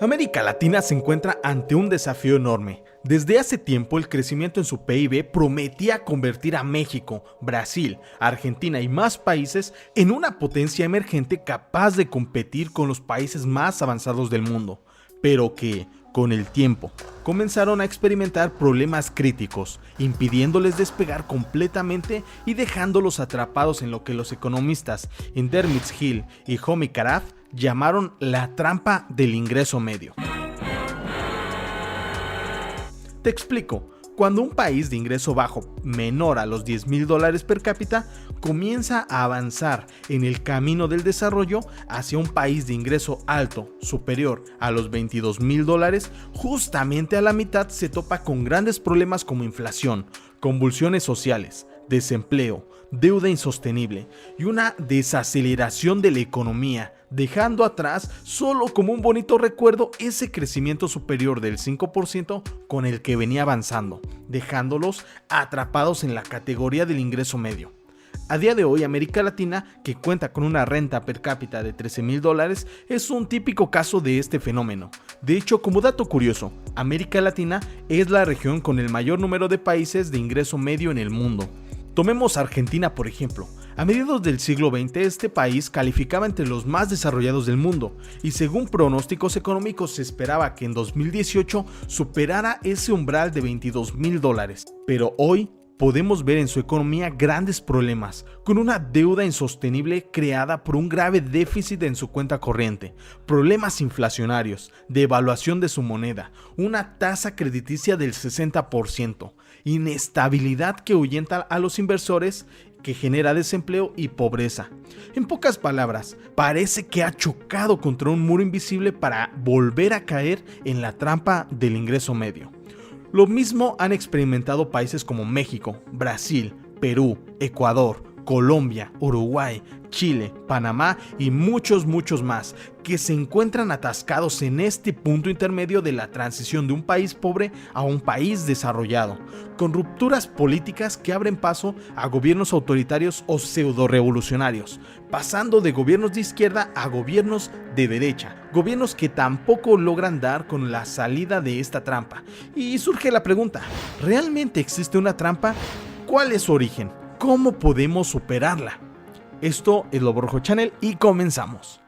América Latina se encuentra ante un desafío enorme. Desde hace tiempo el crecimiento en su PIB prometía convertir a México, Brasil, Argentina y más países en una potencia emergente capaz de competir con los países más avanzados del mundo, pero que, con el tiempo, comenzaron a experimentar problemas críticos, impidiéndoles despegar completamente y dejándolos atrapados en lo que los economistas Dermot Hill y Homi Karaf llamaron la trampa del ingreso medio. Te explico. Cuando un país de ingreso bajo menor a los $10,000 per cápita comienza a avanzar en el camino del desarrollo hacia un país de ingreso alto superior a los $22,000, justamente a la mitad se topa con grandes problemas como inflación, convulsiones sociales, desempleo, deuda insostenible y una desaceleración de la economía, dejando atrás solo como un bonito recuerdo ese crecimiento superior del 5% con el que venía avanzando, dejándolos atrapados en la categoría del ingreso medio. A día de hoy, América Latina, que cuenta con una renta per cápita de $13,000, es un típico caso de este fenómeno. De hecho, como dato curioso, América Latina es la región con el mayor número de países de ingreso medio en el mundo. Tomemos Argentina, por ejemplo. A mediados del siglo XX, este país calificaba entre los más desarrollados del mundo y según pronósticos económicos se esperaba que en 2018 superara ese umbral de $22,000. Pero hoy podemos ver en su economía grandes problemas, con una deuda insostenible creada por un grave déficit en su cuenta corriente, problemas inflacionarios, devaluación de su moneda, una tasa crediticia del 60%, inestabilidad que ahuyenta a los inversores, que genera desempleo y pobreza. En pocas palabras, parece que ha chocado contra un muro invisible para volver a caer en la trampa del ingreso medio. Lo mismo han experimentado países como México, Brasil, Perú, Ecuador, Colombia, Uruguay, Chile, Panamá y muchos más, que se encuentran atascados en este punto intermedio de la transición de un país pobre a un país desarrollado, con rupturas políticas que abren paso a gobiernos autoritarios o pseudo-revolucionarios, pasando de gobiernos de izquierda a gobiernos de derecha, gobiernos que tampoco logran dar con la salida de esta trampa. Y surge la pregunta, ¿realmente existe una trampa? ¿Cuál es su origen? ¿Cómo podemos superarla? Esto es Lobo Rojo Channel y comenzamos.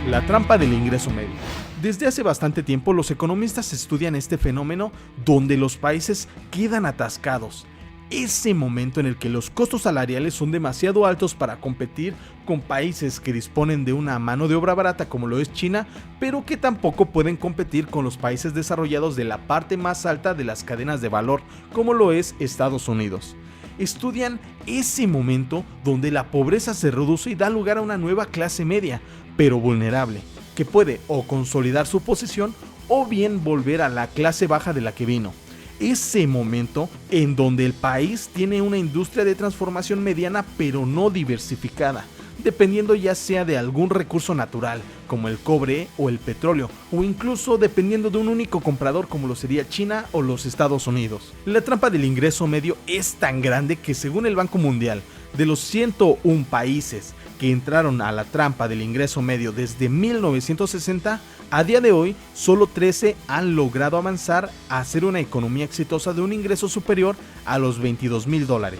La trampa del ingreso medio. Desde hace bastante tiempo los economistas estudian este fenómeno donde los países quedan atascados. Ese momento en el que los costos salariales son demasiado altos para competir con países que disponen de una mano de obra barata como lo es China, pero que tampoco pueden competir con los países desarrollados de la parte más alta de las cadenas de valor como lo es Estados Unidos. Estudian ese momento donde la pobreza se reduce y da lugar a una nueva clase media, pero vulnerable, que puede o consolidar su posición o bien volver a la clase baja de la que vino. Ese momento en donde el país tiene una industria de transformación mediana pero no diversificada, dependiendo ya sea de algún recurso natural como el cobre o el petróleo, o incluso dependiendo de un único comprador como lo sería China o los Estados Unidos. La trampa del ingreso medio es tan grande que según el Banco Mundial, de los 101 países que entraron a la trampa del ingreso medio desde 1960, a día de hoy solo 13 han logrado avanzar a hacer una economía exitosa de un ingreso superior a los $22,000.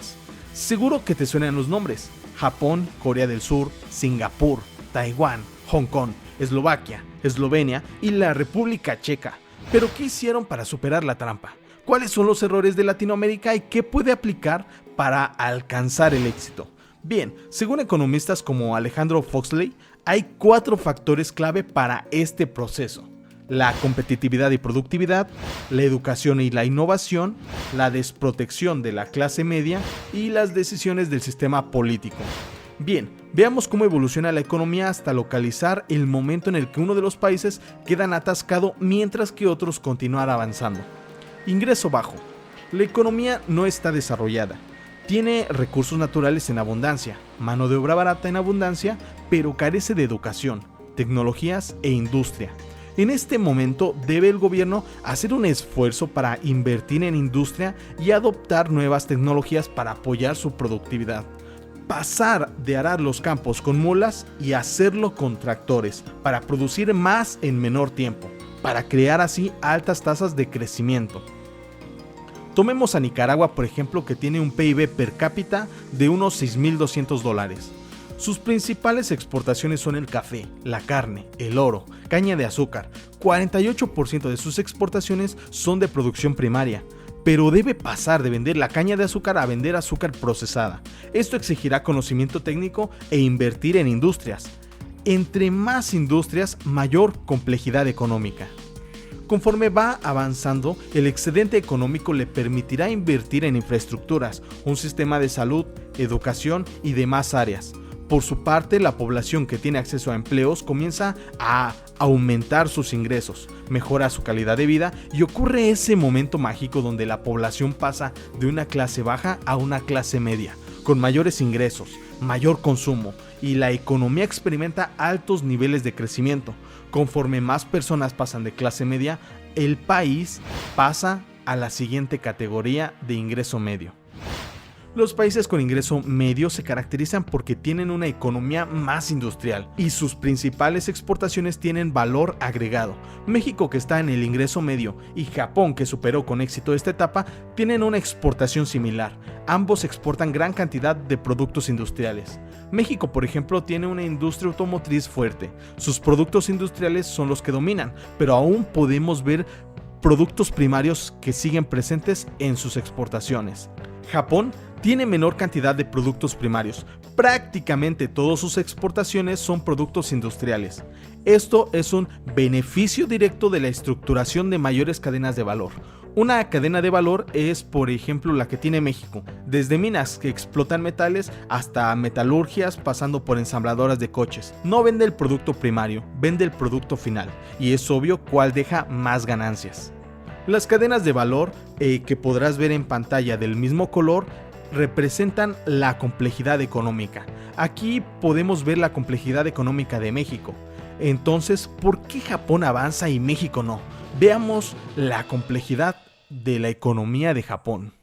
Seguro que te suenan los nombres: Japón, Corea del Sur, Singapur, Taiwán, Hong Kong, Eslovaquia, Eslovenia y la República Checa. Pero ¿qué hicieron para superar la trampa? ¿Cuáles son los errores de Latinoamérica y qué puede aplicar para alcanzar el éxito? Bien, según economistas como Alejandro Foxley, hay 4 factores clave para este proceso: la competitividad y productividad, la educación y la innovación, la desprotección de la clase media y las decisiones del sistema político. Bien, veamos cómo evoluciona la economía hasta localizar el momento en el que uno de los países queda atascado mientras que otros continúan avanzando. Ingreso bajo. La economía no está desarrollada. Tiene recursos naturales en abundancia, mano de obra barata en abundancia, pero carece de educación, tecnologías e industria. En este momento debe el gobierno hacer un esfuerzo para invertir en industria y adoptar nuevas tecnologías para apoyar su productividad. Pasar de arar los campos con mulas y hacerlo con tractores para producir más en menor tiempo, para crear así altas tasas de crecimiento. Tomemos a Nicaragua, por ejemplo, que tiene un PIB per cápita de unos $6,200. Sus principales exportaciones son el café, la carne, el oro, caña de azúcar. 48% de sus exportaciones son de producción primaria, pero debe pasar de vender la caña de azúcar a vender azúcar procesada. Esto exigirá conocimiento técnico e invertir en industrias. Entre más industrias, mayor complejidad económica. Conforme va avanzando, el excedente económico le permitirá invertir en infraestructuras, un sistema de salud, educación y demás áreas. Por su parte, la población que tiene acceso a empleos comienza a aumentar sus ingresos, mejora su calidad de vida y ocurre ese momento mágico donde la población pasa de una clase baja a una clase media, con mayores ingresos, mayor consumo y la economía experimenta altos niveles de crecimiento. Conforme más personas pasan de clase media, el país pasa a la siguiente categoría de ingreso medio. Los países con ingreso medio se caracterizan porque tienen una economía más industrial y sus principales exportaciones tienen valor agregado. México, que está en el ingreso medio, y Japón, que superó con éxito esta etapa, tienen una exportación similar. Ambos exportan gran cantidad de productos industriales. México, por ejemplo, tiene una industria automotriz fuerte. Sus productos industriales son los que dominan, pero aún podemos ver productos primarios que siguen presentes en sus exportaciones. Japón tiene menor cantidad de productos primarios. Prácticamente todas sus exportaciones son productos industriales. Esto es un beneficio directo de la estructuración de mayores cadenas de valor. Una cadena de valor es, por ejemplo, la que tiene México, desde minas que explotan metales hasta metalurgias pasando por ensambladoras de coches. No vende el producto primario, vende el producto final, y es obvio cuál deja más ganancias. Las cadenas de valor que podrás ver en pantalla del mismo color representan la complejidad económica. Aquí podemos ver la complejidad económica de México. Entonces, ¿por qué Japón avanza y México no? Veamos la complejidad de la economía de Japón.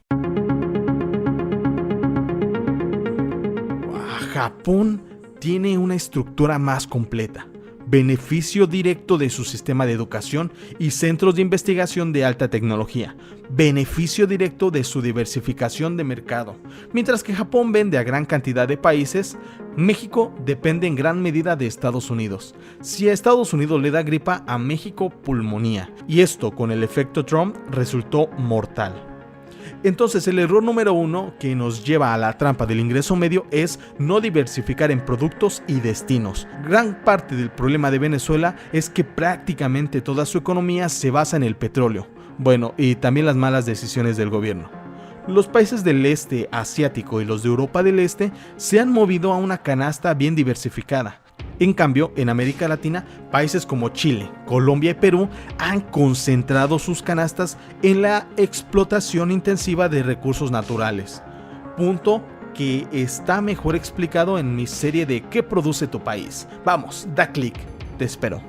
Japón tiene una estructura más completa. Beneficio directo de su sistema de educación y centros de investigación de alta tecnología. Beneficio directo de su diversificación de mercado. Mientras que Japón vende a gran cantidad de países, México depende en gran medida de Estados Unidos. Si a Estados Unidos le da gripa, a México pulmonía. Y esto, con el efecto Trump, resultó mortal. Entonces, el error número 1 que nos lleva a la trampa del ingreso medio es no diversificar en productos y destinos. Gran parte del problema de Venezuela es que prácticamente toda su economía se basa en el petróleo. Bueno, y también las malas decisiones del gobierno. Los países del este asiático y los de Europa del Este se han movido a una canasta bien diversificada. En cambio, en América Latina, países como Chile, Colombia y Perú han concentrado sus canastas en la explotación intensiva de recursos naturales. Punto que está mejor explicado en mi serie de ¿Qué produce tu país? Vamos, da clic, te espero.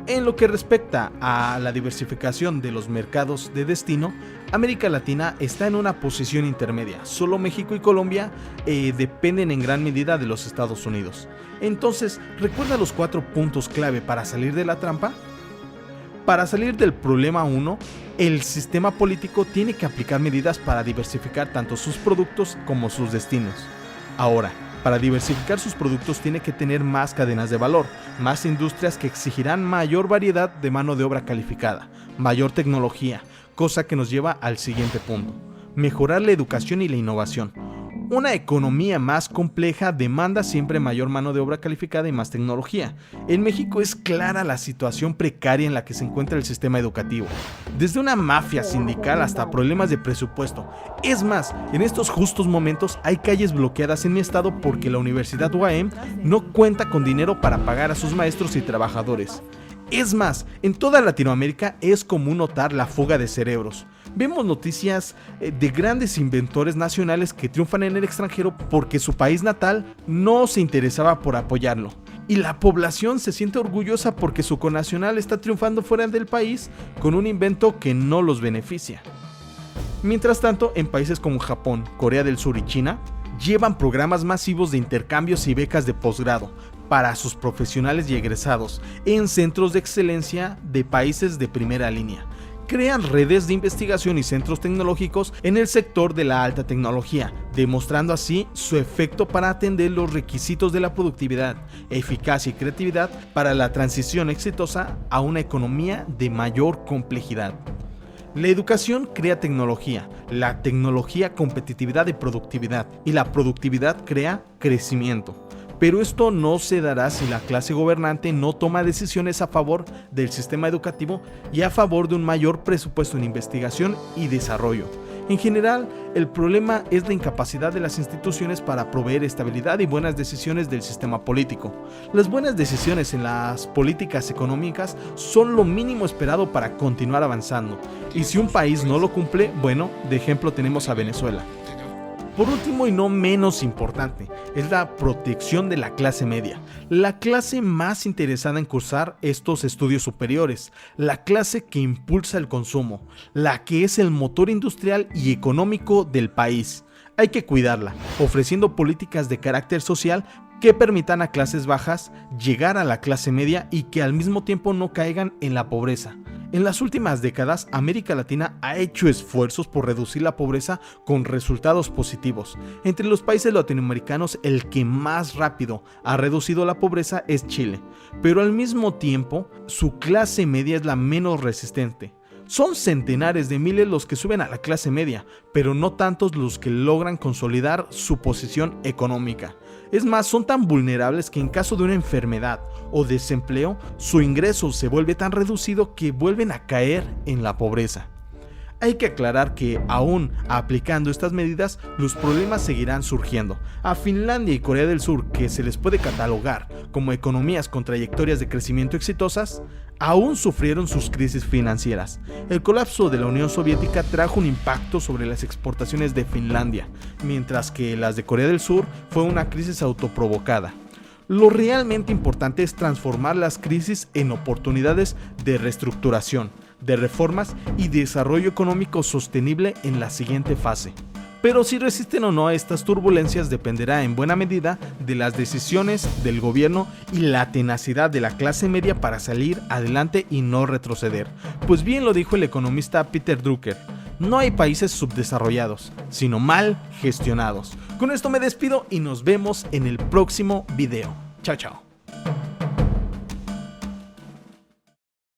En lo que respecta a la diversificación de los mercados de destino, América Latina está en una posición intermedia. Solo México y Colombia dependen en gran medida de los Estados Unidos. Entonces, ¿recuerda los 4 puntos clave para salir de la trampa? Para salir del problema 1, el sistema político tiene que aplicar medidas para diversificar tanto sus productos como sus destinos. Ahora, para diversificar sus productos tiene que tener más cadenas de valor, más industrias que exigirán mayor variedad de mano de obra calificada, mayor tecnología, cosa que nos lleva al siguiente punto: mejorar la educación y la innovación. Una economía más compleja demanda siempre mayor mano de obra calificada y más tecnología. En México es clara la situación precaria en la que se encuentra el sistema educativo. Desde una mafia sindical hasta problemas de presupuesto. Es más, en estos justos momentos hay calles bloqueadas en mi estado porque la Universidad UAM no cuenta con dinero para pagar a sus maestros y trabajadores. Es más, en toda Latinoamérica es común notar la fuga de cerebros. Vemos noticias de grandes inventores nacionales que triunfan en el extranjero porque su país natal no se interesaba por apoyarlo. Y la población se siente orgullosa porque su connacional está triunfando fuera del país con un invento que no los beneficia. Mientras tanto, en países como Japón, Corea del Sur y China, llevan programas masivos de intercambios y becas de posgrado para sus profesionales y egresados en centros de excelencia de países de primera línea. Crean redes de investigación y centros tecnológicos en el sector de la alta tecnología, demostrando así su efecto para atender los requisitos de la productividad, eficacia y creatividad para la transición exitosa a una economía de mayor complejidad. La educación crea tecnología, la tecnología competitividad y productividad, y la productividad crea crecimiento. Pero esto no se dará si la clase gobernante no toma decisiones a favor del sistema educativo y a favor de un mayor presupuesto en investigación y desarrollo. En general, el problema es la incapacidad de las instituciones para proveer estabilidad y buenas decisiones del sistema político. Las buenas decisiones en las políticas económicas son lo mínimo esperado para continuar avanzando. Y si un país no lo cumple, bueno, de ejemplo tenemos a Venezuela. Por último y no menos importante, es la protección de la clase media, la clase más interesada en cursar estos estudios superiores, la clase que impulsa el consumo, la que es el motor industrial y económico del país. Hay que cuidarla, ofreciendo políticas de carácter social que permitan a clases bajas llegar a la clase media y que al mismo tiempo no caigan en la pobreza. En las últimas décadas, América Latina ha hecho esfuerzos por reducir la pobreza con resultados positivos. Entre los países latinoamericanos, el que más rápido ha reducido la pobreza es Chile, pero al mismo tiempo, su clase media es la menos resistente. Son centenares de miles los que suben a la clase media, pero no tantos los que logran consolidar su posición económica. Es más, son tan vulnerables que en caso de una enfermedad o desempleo, su ingreso se vuelve tan reducido que vuelven a caer en la pobreza. Hay que aclarar que, aún aplicando estas medidas, los problemas seguirán surgiendo. A Finlandia y Corea del Sur, que se les puede catalogar como economías con trayectorias de crecimiento exitosas, aún sufrieron sus crisis financieras. El colapso de la Unión Soviética trajo un impacto sobre las exportaciones de Finlandia, mientras que las de Corea del Sur fue una crisis autoprovocada. Lo realmente importante es transformar las crisis en oportunidades de reestructuración, de reformas y desarrollo económico sostenible en la siguiente fase. Pero si resisten o no a estas turbulencias dependerá en buena medida de las decisiones del gobierno y la tenacidad de la clase media para salir adelante y no retroceder. Pues bien lo dijo el economista Peter Drucker: no hay países subdesarrollados, sino mal gestionados. Con esto me despido y nos vemos en el próximo video. Chao, chao.